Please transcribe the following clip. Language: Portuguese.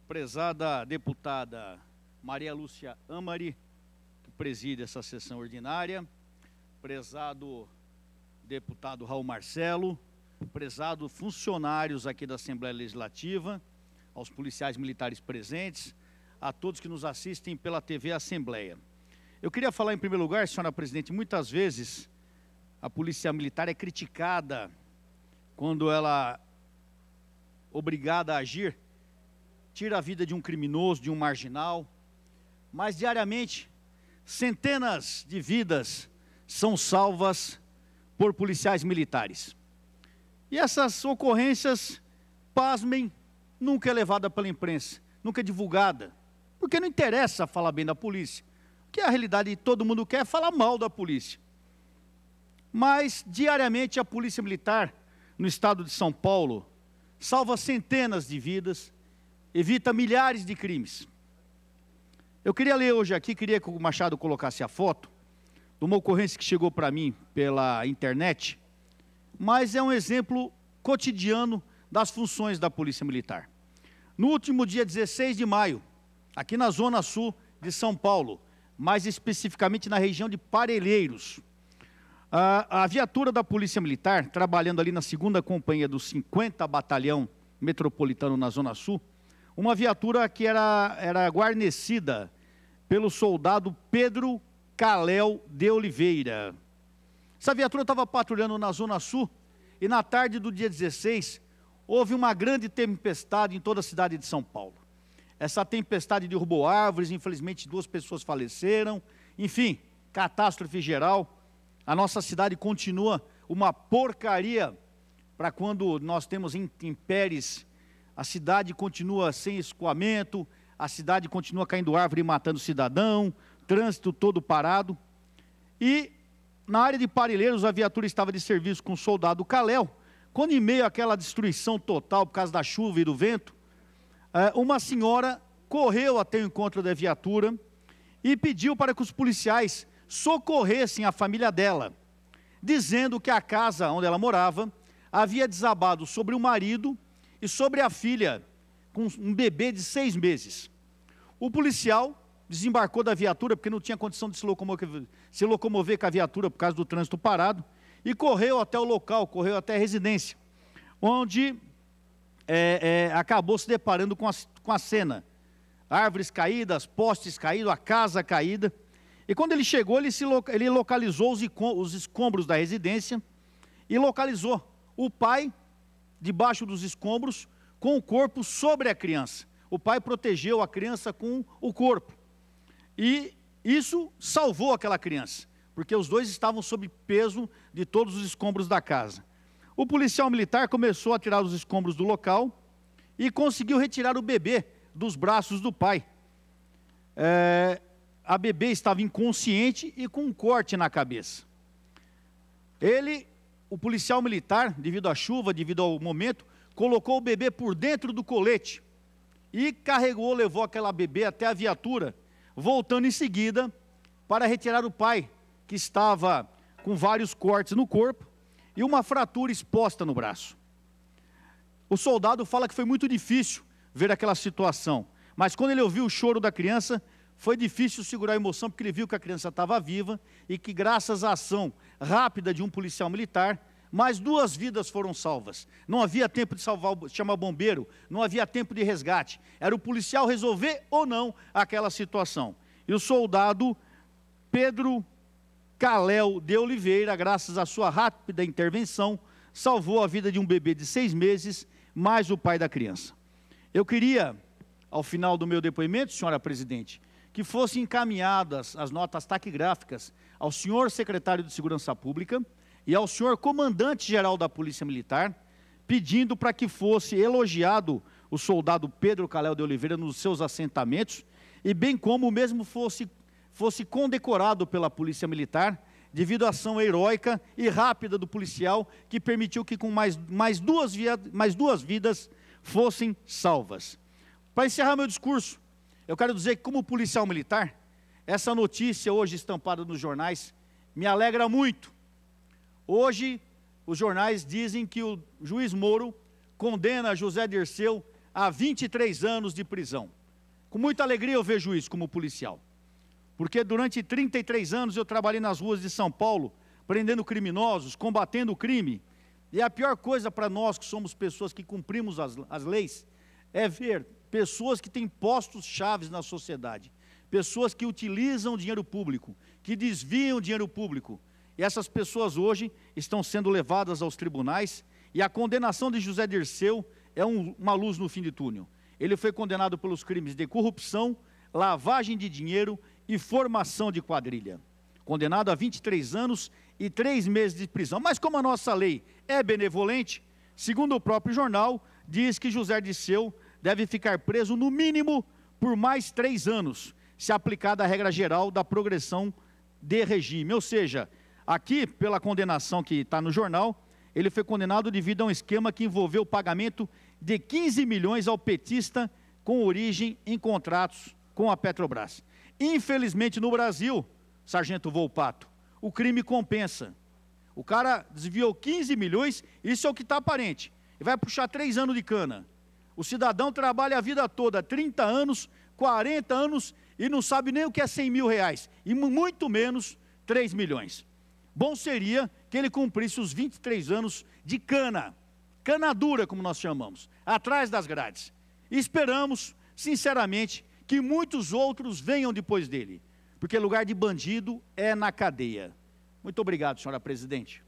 prezada deputada Maria Lúcia Amari, que preside essa sessão ordinária, prezado deputado Raul Marcelo, prezado funcionários aqui da Assembleia Legislativa, aos policiais militares presentes, a todos que nos assistem pela TV Assembleia. Eu queria falar em primeiro lugar, senhora presidente, muitas vezes a polícia militar é criticada quando ela, obrigada a agir, tira a vida de um criminoso, de um marginal, mas diariamente centenas de vidas são salvas por policiais militares. E essas ocorrências, pasmem, nunca é levada pela imprensa, nunca é divulgada, porque não interessa falar bem da polícia, porque a realidade de todo mundo quer é falar mal da polícia. Mas diariamente a polícia militar no estado de São Paulo salva centenas de vidas, evita milhares de crimes. Eu queria ler hoje aqui, queria que o Machado colocasse a foto de uma ocorrência que chegou para mim pela internet, mas é um exemplo cotidiano das funções da Polícia Militar. No último dia 16 de maio, aqui na Zona Sul de São Paulo, mais especificamente na região de Parelheiros, a viatura da Polícia Militar, trabalhando ali na 2ª Companhia do 50 Batalhão Metropolitano na Zona Sul, uma viatura que era guarnecida pelo soldado Pedro Caléu de Oliveira. Essa viatura estava patrulhando na Zona Sul e na tarde do dia 16 houve uma grande tempestade em toda a cidade de São Paulo. Essa tempestade derrubou árvores, infelizmente 2 pessoas faleceram, enfim, catástrofe geral. A nossa cidade continua uma porcaria para quando nós temos intempéries. A cidade continua sem escoamento, a cidade continua caindo árvore e matando cidadão, trânsito todo parado. E na área de Parelheiros, a viatura estava de serviço com o soldado Caléu, quando em meio àquela destruição total por causa da chuva e do vento, uma senhora correu até o encontro da viatura e pediu para que os policiais socorressem a família dela, dizendo que a casa onde ela morava havia desabado sobre o marido e sobre a filha, com um bebê de 6 meses. O policial desembarcou da viatura, porque não tinha condição de se locomover com a viatura por causa do trânsito parado, e correu até o local, correu até a residência, onde acabou se deparando com a cena. Árvores caídas, postes caídos, a casa caída. E quando ele chegou, ele localizou os escombros da residência e localizou o pai debaixo dos escombros com o corpo sobre a criança. O pai protegeu a criança com o corpo. E isso salvou aquela criança, porque os 2 estavam sob peso de todos os escombros da casa. O policial militar começou a tirar os escombros do local e conseguiu retirar o bebê dos braços do pai. A bebê estava inconsciente e com um corte na cabeça. O policial militar, devido à chuva, devido ao momento, colocou o bebê por dentro do colete e levou aquela bebê até a viatura, voltando em seguida para retirar o pai, que estava com vários cortes no corpo e uma fratura exposta no braço. O soldado fala que foi muito difícil ver aquela situação, mas quando ele ouviu o choro da criança, foi difícil segurar a emoção, porque ele viu que a criança estava viva e que, graças à ação rápida de um policial militar, mais 2 vidas foram salvas. Não havia tempo de chamar bombeiro, não havia tempo de resgate. Era o policial resolver ou não aquela situação. E o soldado Pedro Caléu de Oliveira, graças à sua rápida intervenção, salvou a vida de um bebê de 6 meses, mais o pai da criança. Eu queria, ao final do meu depoimento, senhora presidente, que fossem encaminhadas as notas taquigráficas ao senhor secretário de Segurança Pública e ao senhor comandante-geral da Polícia Militar, pedindo para que fosse elogiado o soldado Pedro Caléu de Oliveira nos seus assentamentos, e bem como o mesmo fosse condecorado pela Polícia Militar, devido à ação heróica e rápida do policial, que permitiu que com mais duas vidas fossem salvas. Para encerrar meu discurso, eu quero dizer que, como policial militar, essa notícia hoje estampada nos jornais me alegra muito. Hoje, os jornais dizem que o juiz Moro condena José Dirceu a 23 anos de prisão. Com muita alegria eu vejo isso como policial, porque durante 33 anos eu trabalhei nas ruas de São Paulo, prendendo criminosos, combatendo o crime, e a pior coisa para nós que somos pessoas que cumprimos as leis, é ver pessoas que têm postos chaves na sociedade, pessoas que utilizam dinheiro público, que desviam dinheiro público, e essas pessoas hoje estão sendo levadas aos tribunais, e a condenação de José Dirceu é uma luz no fim de túnel. Ele foi condenado pelos crimes de corrupção, lavagem de dinheiro e formação de quadrilha. Condenado a 23 anos e 3 meses de prisão. Mas como a nossa lei é benevolente, segundo o próprio jornal, diz que José Dirceu deve ficar preso no mínimo por mais 3 anos, se aplicada a regra geral da progressão de regime. Ou seja, aqui, pela condenação que está no jornal, ele foi condenado devido a um esquema que envolveu o pagamento de 15 milhões ao petista com origem em contratos com a Petrobras. Infelizmente, no Brasil, Sargento Volpato, o crime compensa. O cara desviou 15 milhões, isso é o que está aparente, e vai puxar 3 anos de cana. O cidadão trabalha a vida toda, 30 anos, 40 anos, e não sabe nem o que é 100 mil reais, e muito menos 3 milhões. Bom seria que ele cumprisse os 23 anos de cana dura, como nós chamamos, atrás das grades. E esperamos, sinceramente, que muitos outros venham depois dele, porque lugar de bandido é na cadeia. Muito obrigado, senhora presidente.